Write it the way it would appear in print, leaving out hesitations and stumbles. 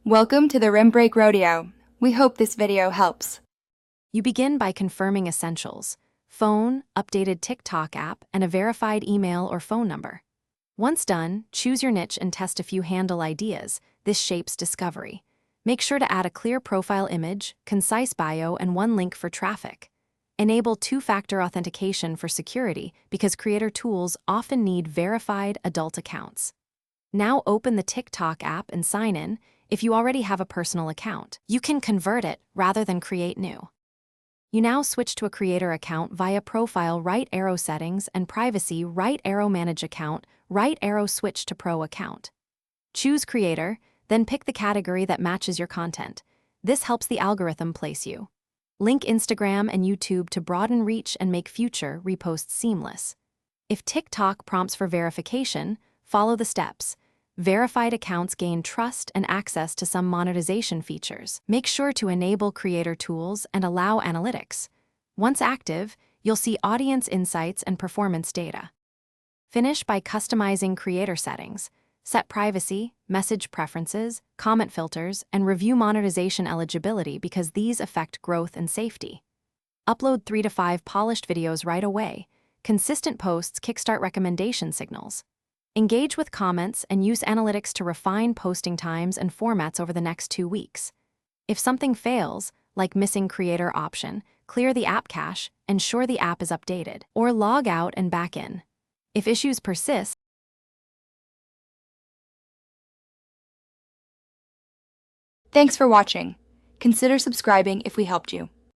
Welcome to the Rim Break Rodeo. We hope this video helps. You begin by confirming essentials: phone, updated TikTok app, and a verified email or phone number. Once done, choose your niche and test a few handle ideas. This shapes discovery. Make sure to add a clear profile image, concise bio, and one link for traffic. Enable two-factor authentication for security because creator tools often need verified adult accounts. Now open the TikTok app and sign in. If you already have a personal account, you can convert it rather than create new. You now switch to a creator account via Profile right arrow Settings and Privacy right arrow Manage Account right arrow Switch to Pro Account. Choose Creator, then pick the category that matches your content. This helps the algorithm place you. Link Instagram and YouTube to broaden reach and make future reposts seamless. If TikTok prompts for verification, follow the steps. Verified accounts gain trust and access to some monetization features. Make sure to enable creator tools and allow analytics. Once active, you'll see audience insights and performance data. Finish by customizing creator settings. Set privacy, message preferences, comment filters, and review monetization eligibility because these affect growth and safety. Upload 3 to 5 polished videos right away. Consistent posts kickstart recommendation signals. Engage with comments and use analytics to refine posting times and formats over the next 2 weeks. If something fails, like missing creator option, clear the app cache, ensure the app is updated, or log out and back in. If issues persist, Thanks for watching. Consider subscribing if we helped you.